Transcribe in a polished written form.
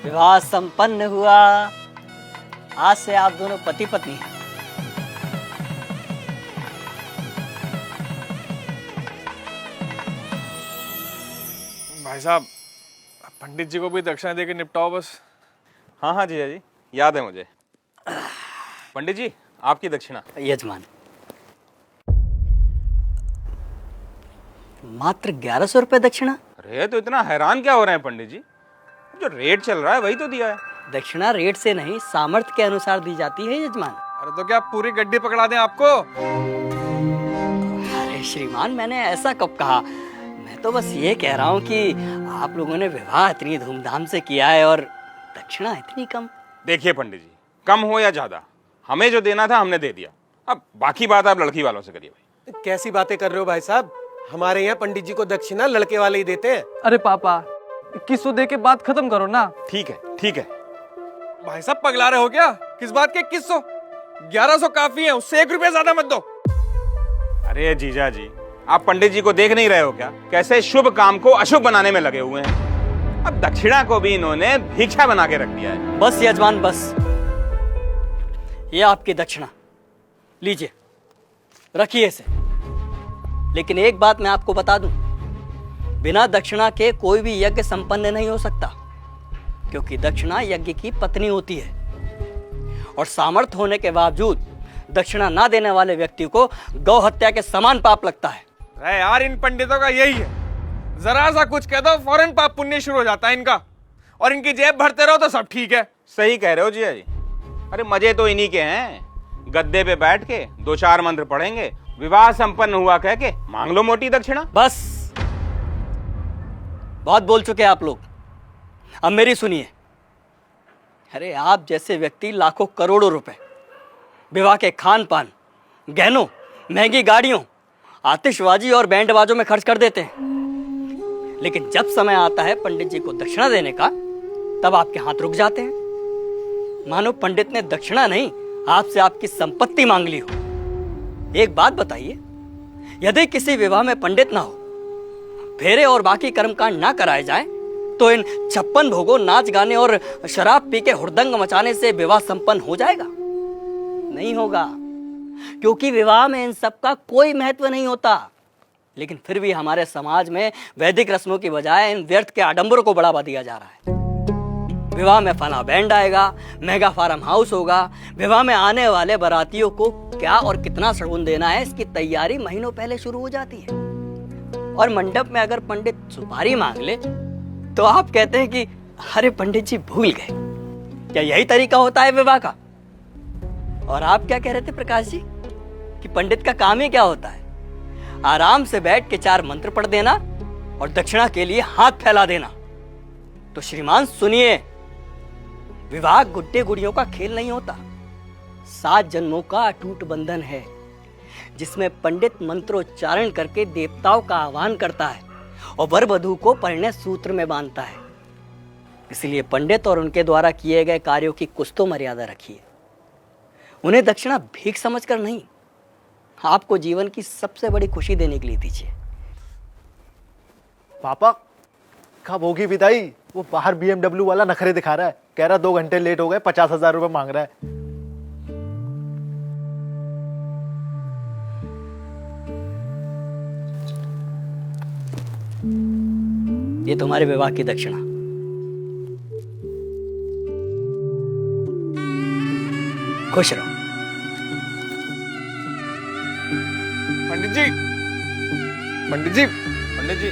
विवाह संपन्न हुआ। आज से आप दोनों पति पत्नी हैं। भाई साहब, पंडित जी को भी दक्षिणा देके निपटाओ बस। हाँ हाँ जीजा जी, याद है मुझे। पंडित जी, आपकी दक्षिणा। यजमान, मात्र 1100 रुपये दक्षिणा। अरे तो इतना हैरान क्या हो रहे हैं पंडित जी? जो रेट चल रहा है वही तो दिया है। दक्षिणा रेट से नहीं, सामर्थ्य के अनुसार दी जाती है यजमान। अरे तो क्या पूरी गड्डी पकड़ा दें आपको? अरे श्रीमान, मैंने ऐसा कब कहा? मैं तो बस ये कह रहा हूँ कि आप लोगों ने विवाह इतनी धूमधाम से किया है और दक्षिणा इतनी कम। देखिए पंडित जी, कम हो या ज्यादा, हमें जो देना था हमने दे दिया। अब बाकी बात आप लड़की वालों से करिए भाई। कैसी बातें कर रहे हो भाई साहब? हमारे यहाँ पंडित जी को दक्षिणा लड़के वाले ही देते हैं। अरे पापा, 2100 दे के बात खत्म करो ना। ठीक है ठीक है। भाई साहब पगला रहे हो क्या? किस बात के 2100? 1100 काफी है, उससे 1 रुपया ज्यादा मत दो। अरे जीजा जी, आप पंडित जी को देख नहीं रहे हो क्या? कैसे शुभ काम को अशुभ बनाने में लगे हुए हैं। अब दक्षिणा को भी इन्होंने भिक्षा बना के रख दिया है। बस यजमान बस, ये आपकी दक्षिणा लीजिए, रखिए इसे। लेकिन एक बात मैं आपको बता दूं, बिना दक्षिणा के कोई भी यज्ञ संपन्न नहीं हो सकता, क्योंकि दक्षिणा यज्ञ की पत्नी होती है और सामर्थ्य होने के बावजूद दक्षिणा ना देने वाले व्यक्ति को गौ हत्या के समान पाप लगता है। अरे यार, इन पंडितों का यही है, जरा सा कुछ कह दो फौरन पाप पुण्य शुरू हो जाता है इनका, और इनकी जेब भरते रहो तो सब ठीक है। सही कह रहे हो जीजा जी। अरे मजे तो इन्हीं के हैं, गद्दे पे बैठ के 2-4 मंत्र पढ़ेंगे, विवाह संपन्न हुआ कह के मांग लो मोटी दक्षिणा। बस, बहुत बोल चुके आप लोग, अब मेरी सुनिए। अरे आप जैसे व्यक्ति लाखों करोड़ों रुपए विवाह के खान पान, गहनों, महंगी गाड़ियों, आतिशबाजी और बैंड बाजों में खर्च कर देते हैं, लेकिन जब समय आता है पंडित जी को दक्षिणा देने का, तब आपके हाथ रुक जाते हैं, मानो पंडित ने दक्षिणा नहीं आपसे आपकी संपत्ति मांग ली हो। एक बात बताइए, यदि किसी विवाह में पंडित ना हो, फेरे और बाकी कर्मकांड ना कराए जाए, तो इन 56 भोगों, नाच गाने और शराब पी के हुड़दंग मचाने से विवाह संपन्न हो जाएगा? नहीं होगा, क्योंकि विवाह में इन सब का कोई महत्व नहीं होता। लेकिन फिर भी हमारे समाज में वैदिक रस्मों की बजाय इन व्यर्थ के आडंबरों को बढ़ावा दिया जा रहा है। विवाह में फना बैंड आएगा, मेगा फार्म हाउस होगा, विवाह में आने वाले बारातियों को क्या और कितना शगुन देना है, इसकी तैयारी महीनों पहले शुरू हो जाती है। और मंडप में अगर पंडित सुपारी मांग ले तो आप कहते हैं कि अरे पंडित जी भूल गए। क्या यही तरीका होता है विवाह का? और आप क्या कह रहे थे प्रकाश जी कि पंडित का काम ही क्या होता है? आराम से बैठ के 4 मंत्र पढ़ देना और दक्षिणा के लिए हाथ फैला देना। तो श्रीमान सुनिए, विवाह गुड्डे गुड़ियों का खेल नहीं होता, 7 जन्मों का अटूट बंधन है, जिसमें पंडित मंत्रोच्चारण करके देवताओं का आह्वान करता है और वर वधू को परिणय सूत्र में बांधता है। इसलिए पंडित और उनके द्वारा किए गए कार्यों की कुछ तो मर्यादा रखिए। उन्हें दक्षिणा भीख समझकर नहीं, आपको जीवन की सबसे बड़ी खुशी देने के लिए दीजिए। पापा, कब होगी विदाई? वो बाहर BMW वाला नखरे दिखा रहा है, कह रहा 2 घंटे लेट हो गए, 50,000 रुपए मांग रहा है। ये तुम्हारे विवाह की दक्षिणा। खुश रहो। पंडित जी, पंडित जी, पंडित जी,